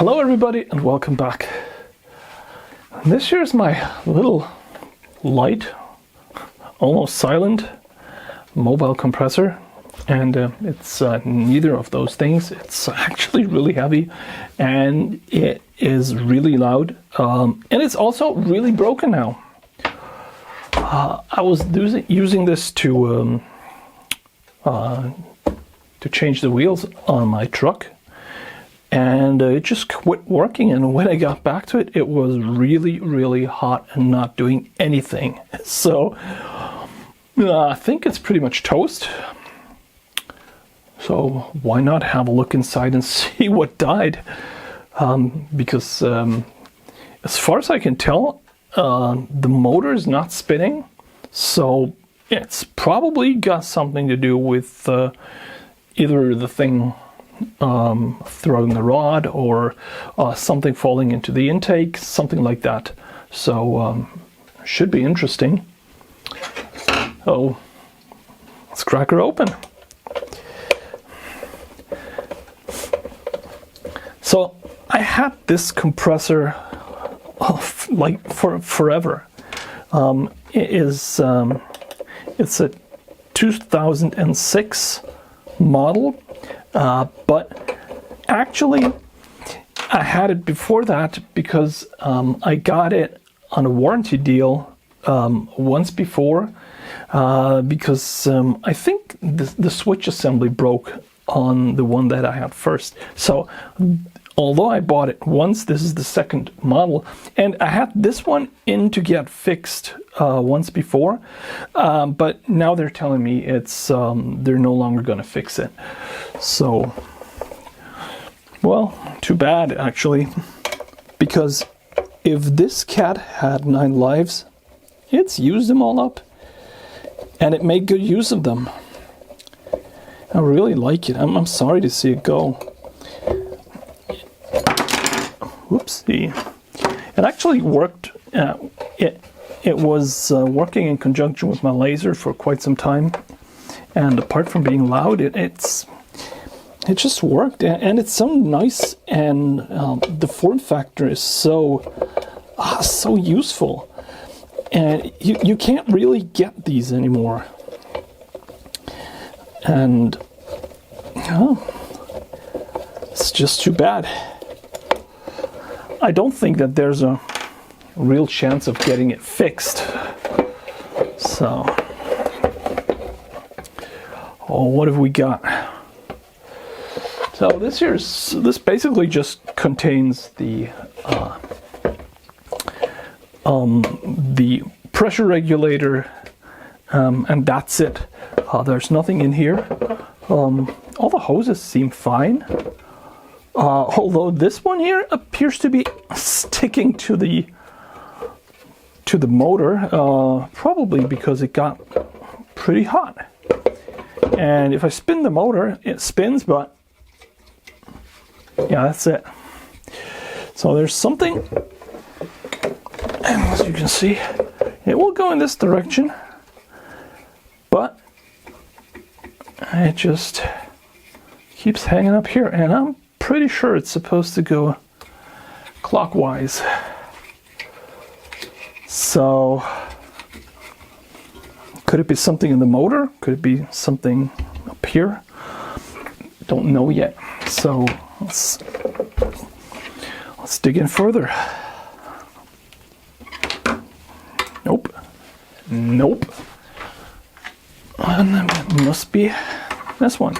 Hello everybody and welcome back. This here's my little light, almost silent mobile compressor, and it's neither of those things. It's actually really heavy and it is really loud, and it's also really broken now. I was using this to change the wheels on my truck, and it just quit working, and when I got back to it, it was really hot and not doing anything. So I think it's pretty much toast. So why not have a look inside and see what died? Because as far as I can tell, the motor is not spinning, so it's probably got something to do with either the thing throwing the rod or something falling into the intake, something like that. So should be interesting. So let's crack her open. So I had this compressor like for forever. It's a 2006 model, but actually I had it before that because I got it on a warranty deal once before, because I think the switch assembly broke on the one that I had first. So although I bought it once, this is the second model, and I had this one in to get fixed once before, but now they're telling me it's they're no longer going to fix it. So, well, too bad actually, because if this cat had 9 lives, it's used them all up, and it made good use of them. I really like it. I'm sorry to see it go. Whoopsie. It actually worked. It was working in conjunction with my laser for quite some time, and apart from being loud, it just worked, and it's so nice, and the form factor is so useful, and you can't really get these anymore. And it's just too bad. I don't think that there's a real chance of getting it fixed. So, what have we got? So this basically just contains the pressure regulator, and that's it. There's nothing in here. All the hoses seem fine. Although this one here appears to be sticking to the motor, probably because it got pretty hot. And if I spin the motor, it spins, but yeah, that's it. So there's something, and as you can see, it will go in this direction, but it just keeps hanging up here, and I'm pretty sure it's supposed to go clockwise. So could it be something in the motor? Could it be something up here? Don't know yet. So let's dig in further. Nope. And then it must be this one.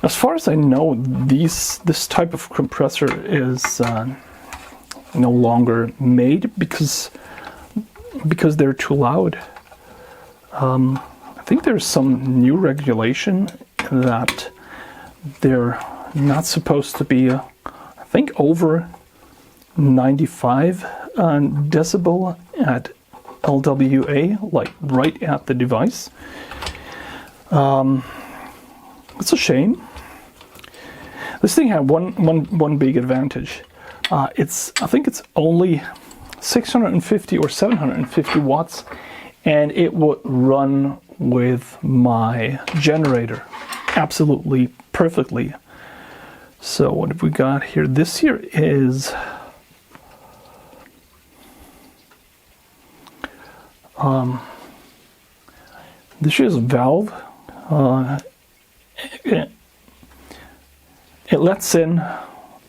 As far as I know, this type of compressor is no longer made because they're too loud. I think there's some new regulation that they're not supposed to be, I think, over 95 decibel at LWA, like right at the device. It's a shame. This thing had one big advantage. I think it's only 650 or 750 watts, and it would run with my generator. absolutely perfectly. So what have we got here? This here is this is a valve. It lets in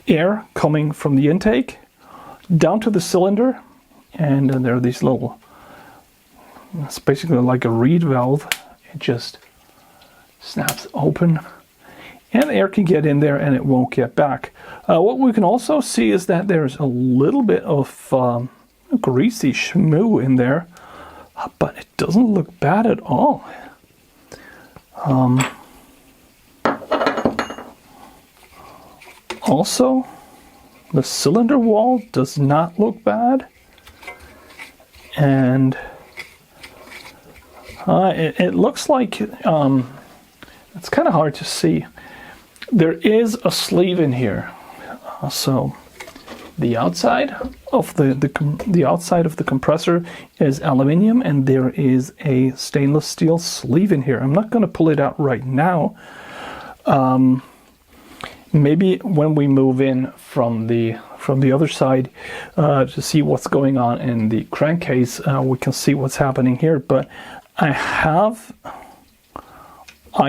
air coming from the intake down to the cylinder, and then there are these little, it's basically like a reed valve. It just snaps open and air can get in there and it won't get back. What we can also see is that there's a little bit of greasy schmoo in there, but it doesn't look bad at all. Also, the cylinder wall does not look bad, and it looks like it's kind of hard to see. There is a sleeve in here, so the outside of the outside of the compressor is aluminium, and there is a stainless steel sleeve in here. I'm not going to pull it out right now. Maybe when we move in from the other side to see what's going on in the crankcase, we can see what's happening here. But I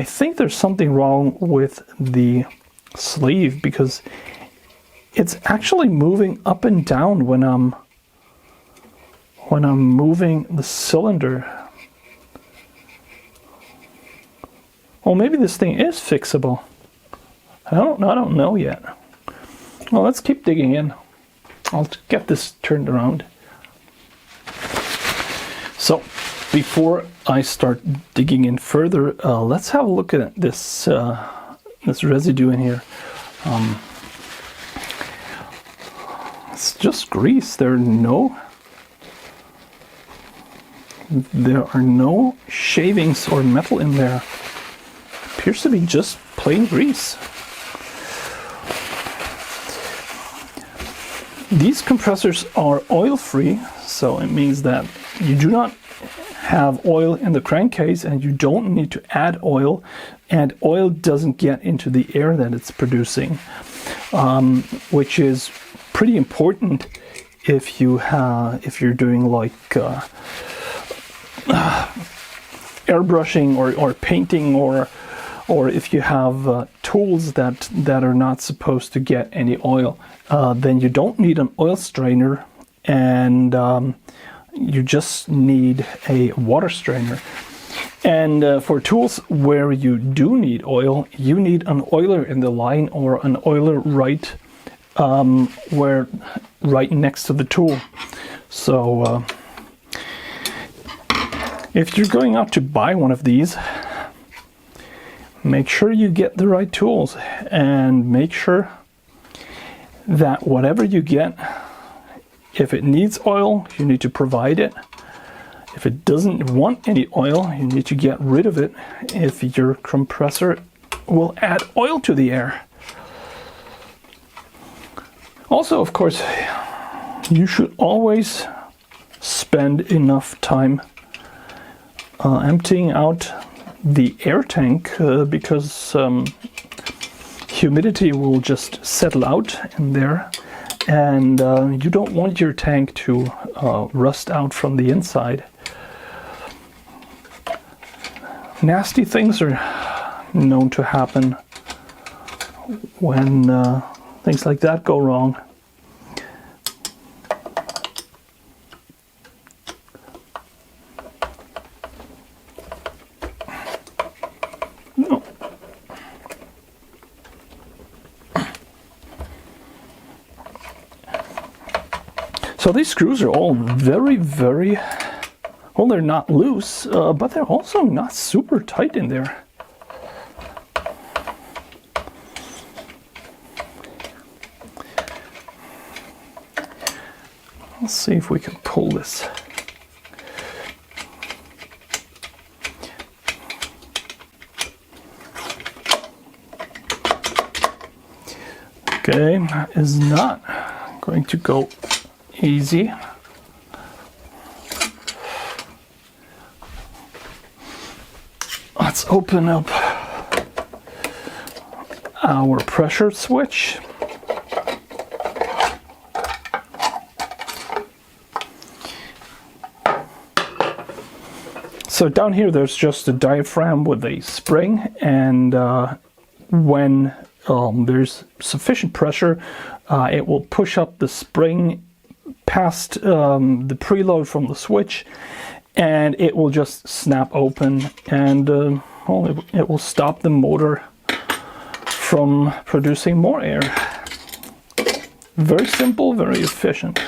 think there's something wrong with the sleeve, because it's actually moving up and down when I'm moving the cylinder. Well, maybe this thing is fixable. I don't know yet. Well, let's keep digging in. I'll get this turned around. So, before I start digging in further, let's have a look at this this residue in here. It's just grease. There are no shavings or metal in there. It appears to be just plain grease. These compressors are oil-free, so it means that you do not have oil in the crankcase and you don't need to add oil, and oil doesn't get into the air that it's producing, which is pretty important if you're doing like airbrushing or painting, or if you have tools that are not supposed to get any oil. Then you don't need an oil strainer, and you just need a water strainer. And for tools where you do need oil, you need an oiler in the line, or an oiler right next to the tool. So if you're going out to buy one of these, make sure you get the right tools, and make sure that whatever you get, if it needs oil, you need to provide it. If it doesn't want any oil, you need to get rid of it if your compressor will add oil to the air. Also, of course, you should always spend enough time emptying out the air tank, because humidity will just settle out in there, and you don't want your tank to rust out from the inside. Nasty things are known to happen when things like that go wrong. So these screws are all very, very, well, they're not loose, but they're also not super tight in there. Let's see if we can pull this. Okay, that is not going to go easy. Let's open up our pressure switch. So down here there's just a diaphragm with a spring, and when there's sufficient pressure, it will push up the spring past the preload from the switch, and it will just snap open, and well, it will stop the motor from producing more air. Very simple, very efficient.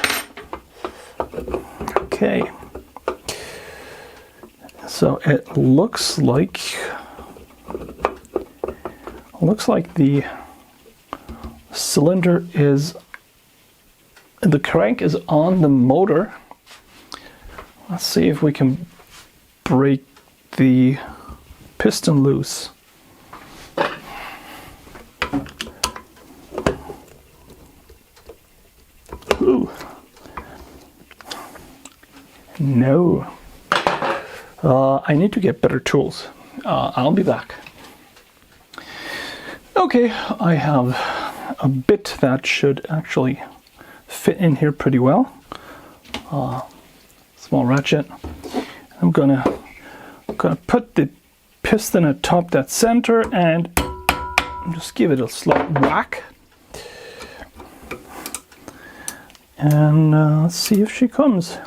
Okay. So it looks like the cylinder is, the crank is on the motor. Let's see if we can break the piston loose. Ooh. No. I need to get better tools. I'll be back. Okay, I have a bit that should actually fit in here pretty well. Small ratchet. I'm gonna put the piston atop that center and just give it a slight whack. And let's see if she comes.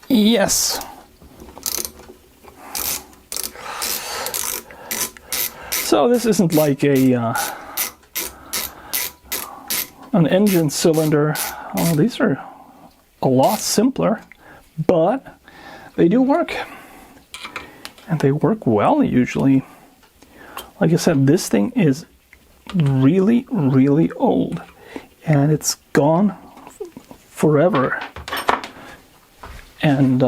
Yes. So this isn't like an engine cylinder. Oh, these are a lot simpler, but they do work, and they work well usually. Like I said, this thing is really, really old, and it's gone forever. And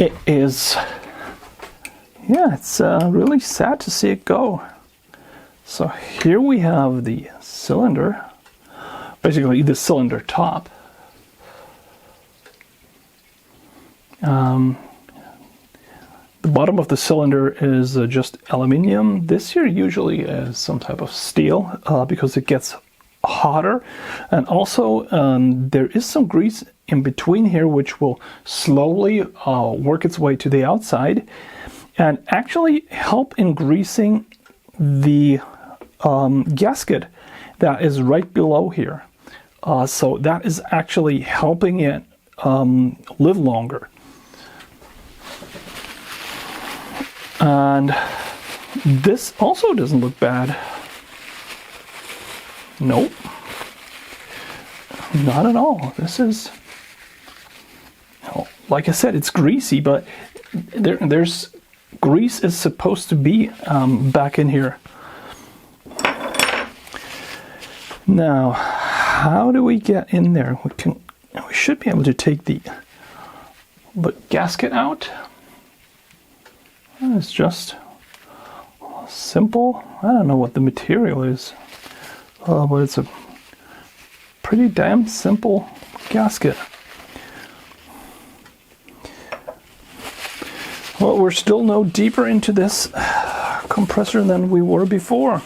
it is, yeah, it's really sad to see it go. So here we have the cylinder, basically the cylinder top. The bottom of the cylinder is just aluminium. This here usually is some type of steel because it gets hotter, and also there is some grease in between here which will slowly work its way to the outside and actually help in greasing the gasket that is right below here. So that is actually helping it live longer. And this also doesn't look bad. Nope. Not at all. This is, like I said, it's greasy, but there's grease is supposed to be back in here. Now, how do we get in there? We should be able to take the gasket out. It's just simple. I don't know what the material is, but it's a pretty damn simple gasket. Well, we're still no deeper into this compressor than we were before.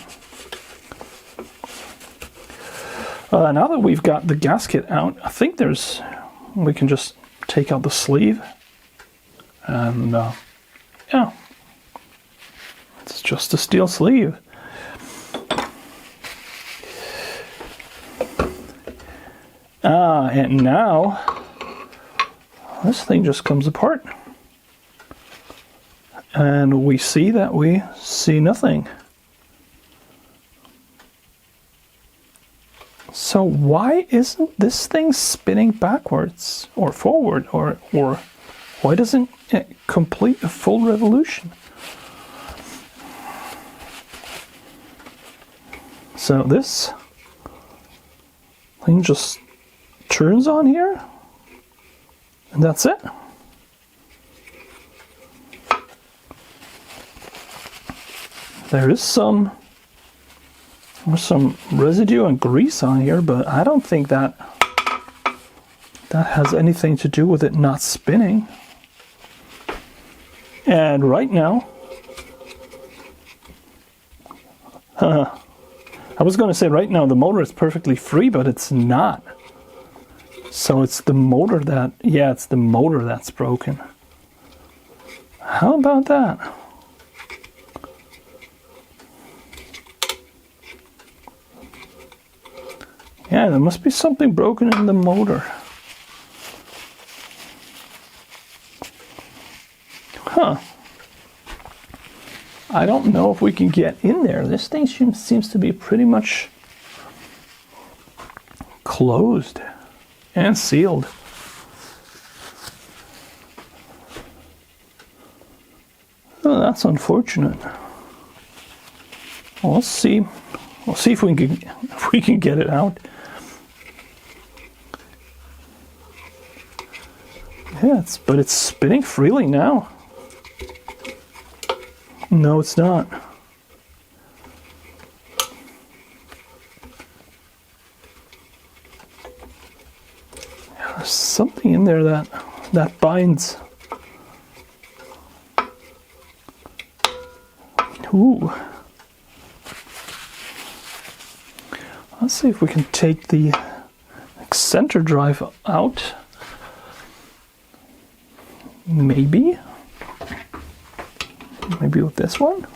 Now that we've got the gasket out, I think we can just take out the sleeve, and yeah, it's just a steel sleeve. And now this thing just comes apart, and we see that we see nothing. So why isn't this thing spinning backwards or forward, or why doesn't it complete a full revolution? So this thing just turns on here, and that's it. There is some residue and grease on here, but I don't think that has anything to do with it not spinning. And right now, I was going to say right now the motor is perfectly free, but it's not. So it's the motor that, yeah, it's the motor that's broken. How about that? Yeah, there must be something broken in the motor. Huh. I don't know if we can get in there. This thing seems to be pretty much closed and sealed. Oh, that's unfortunate. Well, let's see. We'll see if we can get it out. Yeah, but it's spinning freely now. No, it's not. There's something in there that binds. Ooh. Let's see if we can take the center drive out. Maybe with this one.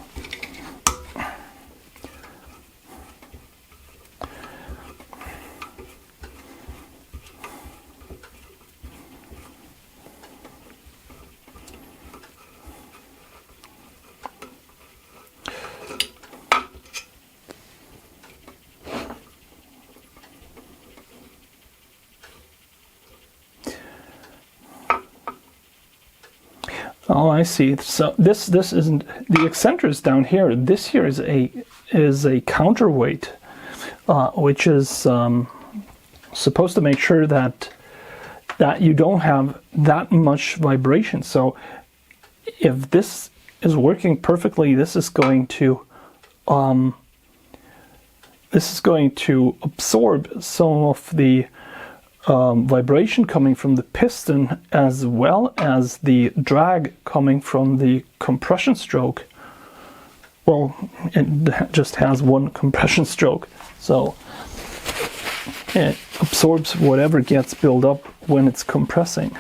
Oh, I see. So this isn't the eccentric is down here. This here is a counterweight, which is supposed to make sure that you don't have that much vibration. So if this is working perfectly, this is going to absorb some of the vibration coming from the piston, as well as the drag coming from the compression stroke. Well, it just has one compression stroke, so it absorbs whatever gets built up when it's compressing.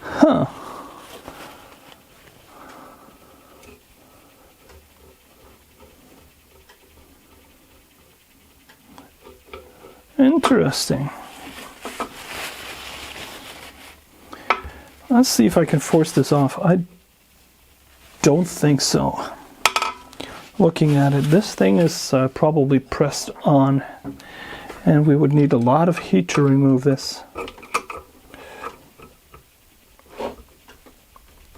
Huh. Interesting. Let's see if I can force this off. I don't think so. Looking at it, this thing is probably pressed on, and we would need a lot of heat to remove this.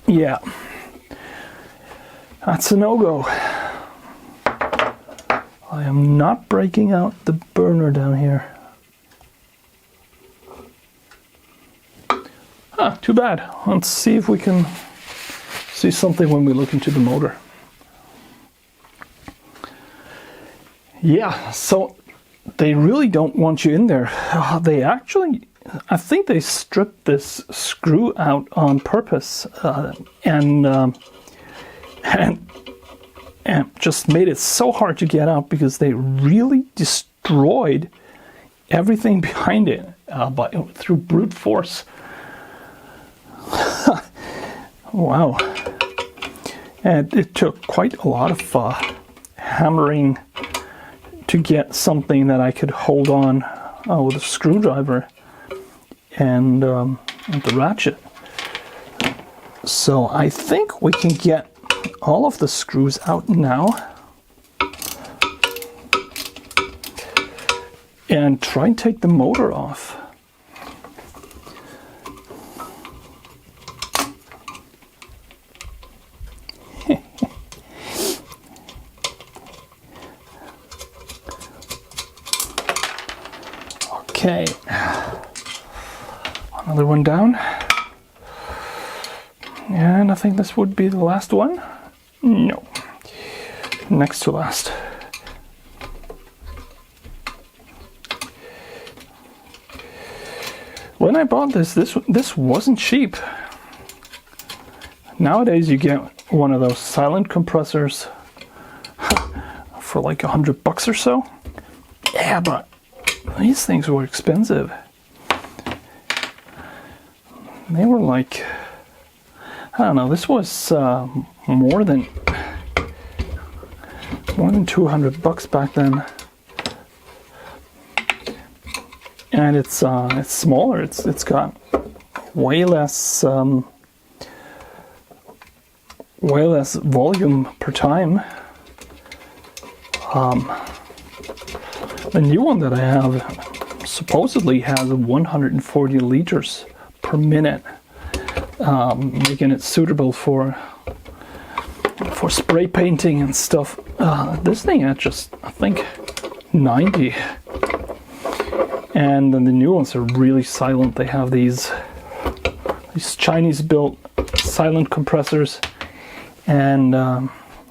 Yeah, that's a no-go. I am not breaking out the burner down here. Ah, too bad. Let's see if we can see something when we look into the motor. Yeah, so they really don't want you in there. They actually, I think they stripped this screw out on purpose and just made it so hard to get out because they really destroyed everything behind it through brute force. Wow. And it took quite a lot of hammering to get something that I could hold on with a screwdriver and the ratchet. So I think we can get all of the screws out now and try and take the motor off. Okay, another one down, and I think this would be the last one. No, next to last. When I bought this wasn't cheap. Nowadays you get one of those silent compressors for like $100 or so. Yeah, but these things were expensive. They were like, I don't know, this was more than $200 back then. And it's smaller. It's got way less volume per time. The new one that I have supposedly has 140 liters per minute, making it suitable for spray painting and stuff. This thing had just, I think, 90. And then the new ones are really silent. They have these Chinese-built silent compressors, and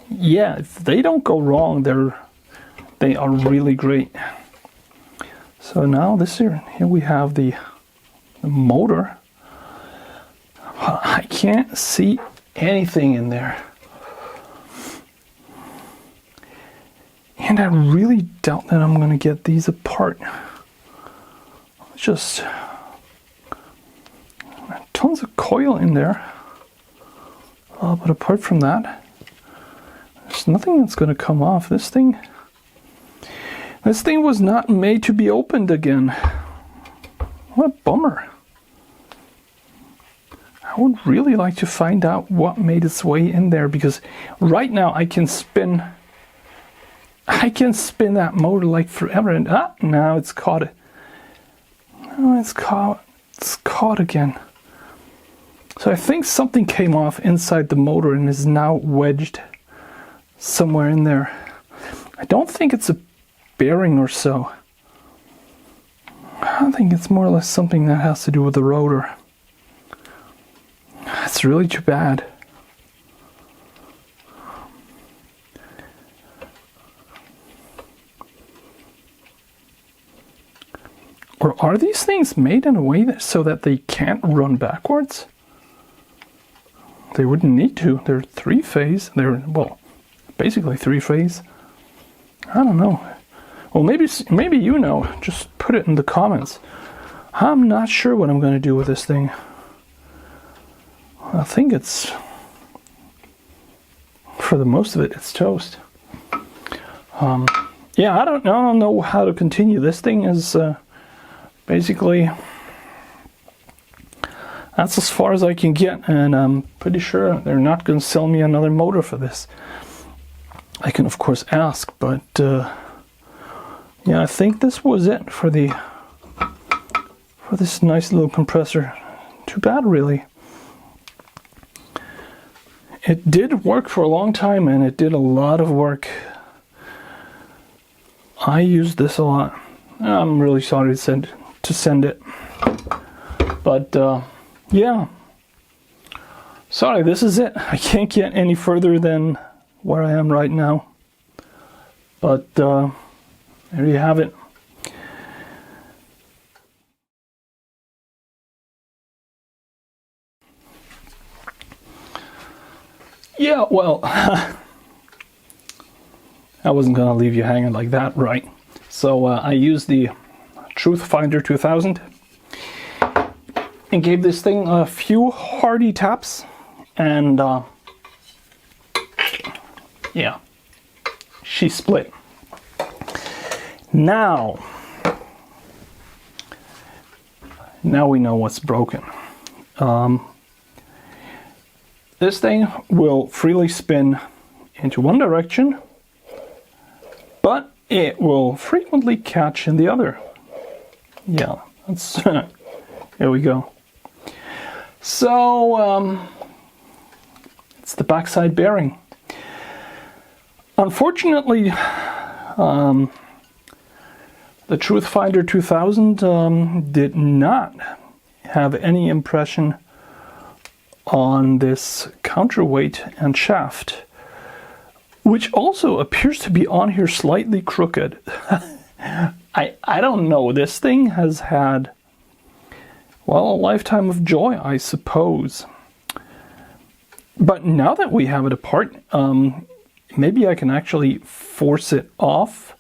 yeah, if they don't go wrong, they are really great. So now here we have the motor. I can't see anything in there, and I really doubt that I'm going to get these apart. Just tons of coil in there, but apart from that, there's nothing that's going to come off. This thing was not made to be opened again. What a bummer. I would really like to find out what made its way in there, because right now I can spin that motor like forever, and now it's caught it. Oh, it's caught again. So I think something came off inside the motor and is now wedged somewhere in there. I don't think it's a bearing or so. I think it's more or less something that has to do with the rotor. It's really too bad. Or are these things made in a way so that they can't run backwards? They wouldn't need to. They're three-phase. They're, well, basically three-phase. I don't know. Well, maybe you know. Just put it in the comments. I'm not sure what I'm going to do with this thing. I think it's, for the most of it, it's toast. Yeah, I don't know how to continue. This thing is basically, that's as far as I can get, and I'm pretty sure they're not going to sell me another motor for this. I can of course ask, but yeah, I think this was it for this nice little compressor. Too bad, really. It did work for a long time, and it did a lot of work. I used this a lot. I'm really sorry to send it, but yeah, sorry, this is it. I can't get any further than where I am right now, but there you have it. Yeah, well, I wasn't gonna leave you hanging like that, right? So I used the Truth Finder 2000 and gave this thing a few hearty taps, and yeah, she split. Now we know what's broken. This thing will freely spin into one direction, but it will frequently catch in the other. Yeah, that's here we go. So it's the backside bearing. Unfortunately, the Truth Finder 2000 did not have any impression on this counterweight and shaft, which also appears to be on here slightly crooked. I don't know. This thing has had well, a lifetime of joy, I suppose. But now that we have it apart, maybe I can actually force it off.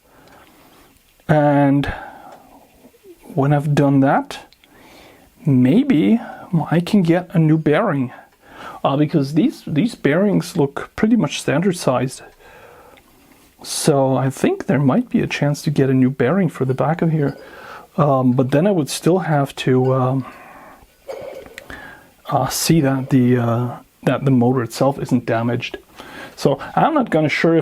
And when I've done that, maybe I can get a new bearing. Because these bearings look pretty much standard sized. So I think there might be a chance to get a new bearing for the back of here. But then I would still have to see that the motor itself isn't damaged. So I'm not sure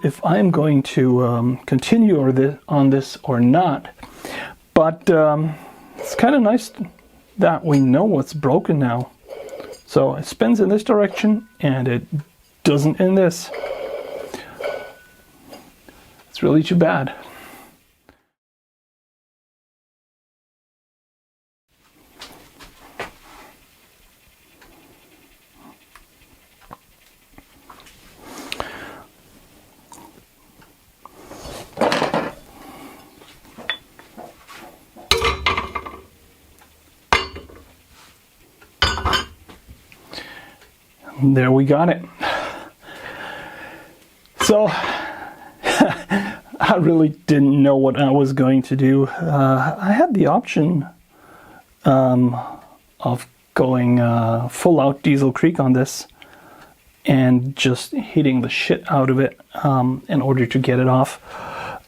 if I'm going to continue on this or not. But it's kind of nice that we know what's broken now. So it spins in this direction and it doesn't in this. It's really too bad. There we got it. So I really didn't know what I was going to do. I had the option of going full out Diesel Creek on this and just hitting the shit out of it in order to get it off.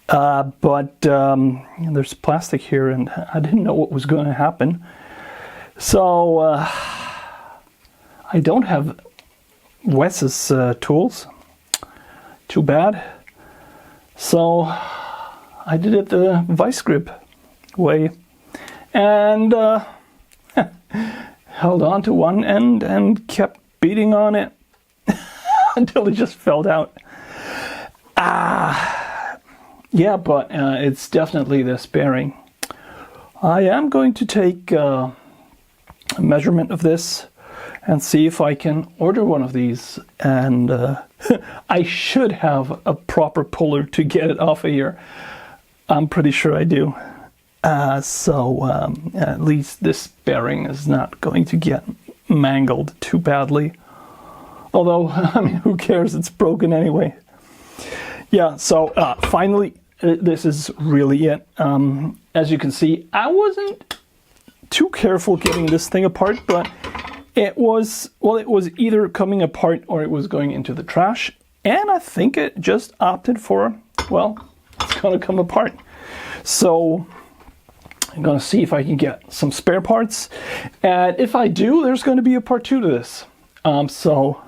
But there's plastic here and I didn't know what was going to happen. So I don't have Wes's tools. Too bad. So I did it the vice grip way and held on to one end and kept beating on it until it just fell out. Yeah, but it's definitely this bearing. I am going to take a measurement of this and see if I can order one of these, and I should have a proper puller to get it off of here. I'm pretty sure I do. So at least this bearing is not going to get mangled too badly. Although, I mean, who cares? It's broken anyway. Yeah, so finally, this is really it. As you can see, I wasn't too careful getting this thing apart, but it was either coming apart or it was going into the trash. And I think it just opted for, well, it's going to come apart. So I'm going to see if I can get some spare parts. And if I do, there's going to be a part 2 to this. So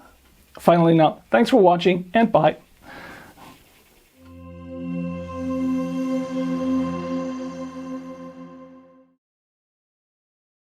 finally now, thanks for watching and bye.